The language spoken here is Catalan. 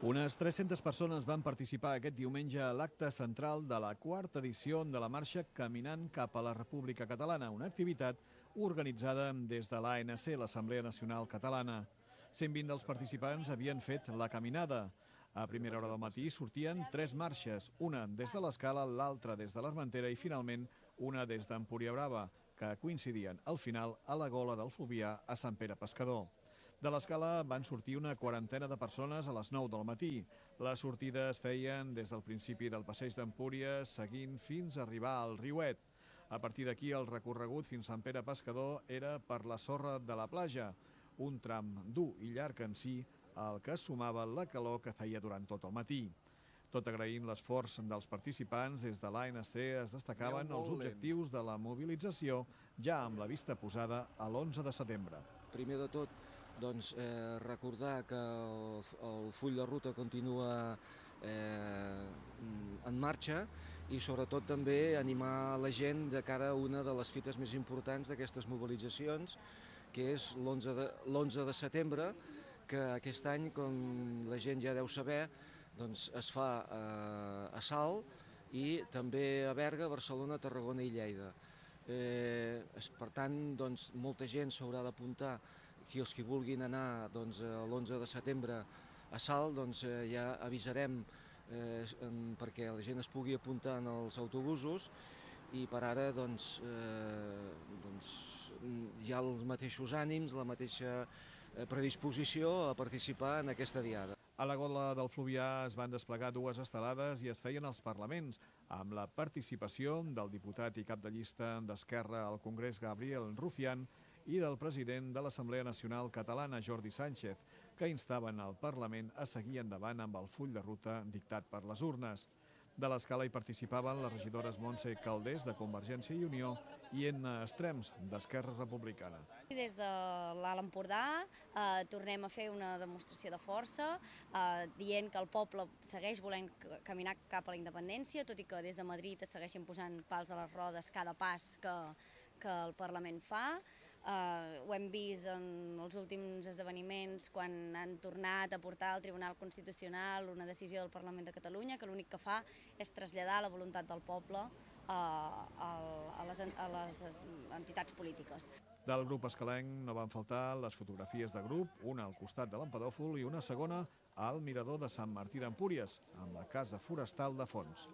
Unes 300 persones van participar aquest diumenge a l'acte central de la quarta edició de la marxa Caminant cap a la República Catalana, una activitat organitzada des de l'ANC, l'Assemblea Nacional Catalana. 120 dels participants havien fet la caminada. A primera hora del matí sortien 3 marxes, una des de l'Escala, l'altra des de l'Armentera i finalment una des d'Empúria Brava, que coincidien al final a la gola del Fluvià a Sant Pere Pescador. De l'Escala van sortir una quarantena de persones a les 9 del matí. Les sortides feien des del principi del passeig d'Empúries, seguint fins a arribar al Riuet. A partir d'aquí, el recorregut fins a Sant Pere Pescador era per la sorra de la platja, un tram dur i llarg en si, al que sumava la calor que feia durant tot el matí. Tot agraint l'esforç dels participants, des de l'ANC es destacaven els objectius de la mobilització, ja amb la vista posada a l'11 de setembre. Primer de tot, recordar que el full de ruta continua en marxa i sobretot també animar la gent de cara a una de les fites més importants d'aquestes mobilitzacions, que és l'11 de setembre, que aquest any, com la gent ja deu saber, doncs es fa a Salt i també a Berga, Barcelona, Tarragona i Lleida. Per tant, molta gent s'haurà d'apuntar. Els que vulguin anar l'11 de setembre a Salt, ja avisarem perquè la gent es pugui apuntar en els autobusos i per ara hi ha els mateixos ànims, la mateixa predisposició a participar en aquesta diada. A la gola del Fluvià es van desplegar 2 estelades i es feien als parlaments, amb la participació del diputat i cap de llista d'Esquerra al Congrés, Gabriel Rufián, i del president de l'Assemblea Nacional Catalana, Jordi Sánchez, que instaven al Parlament a seguir endavant amb el full de ruta dictat per les urnes. De l'Escala hi participaven les regidores Montse Caldés, de Convergència i Unió, i Enna Estrems, d'Esquerra Republicana. Des de l'Alt Empordà tornem a fer una demostració de força, dient que el poble segueix volent caminar cap a la independència, tot i que des de Madrid es segueixen posant pals a les rodes cada pas que el Parlament fa. Ho hem vist en els últims esdeveniments quan han tornat a portar al Tribunal Constitucional una decisió del Parlament de Catalunya que l'únic que fa és traslladar la voluntat del poble a les entitats polítiques. Del grup escalenc no van faltar les fotografies de grup, una al costat de l'Empedòfol i una segona al mirador de Sant Martí d'Empúries, amb la casa forestal de fons.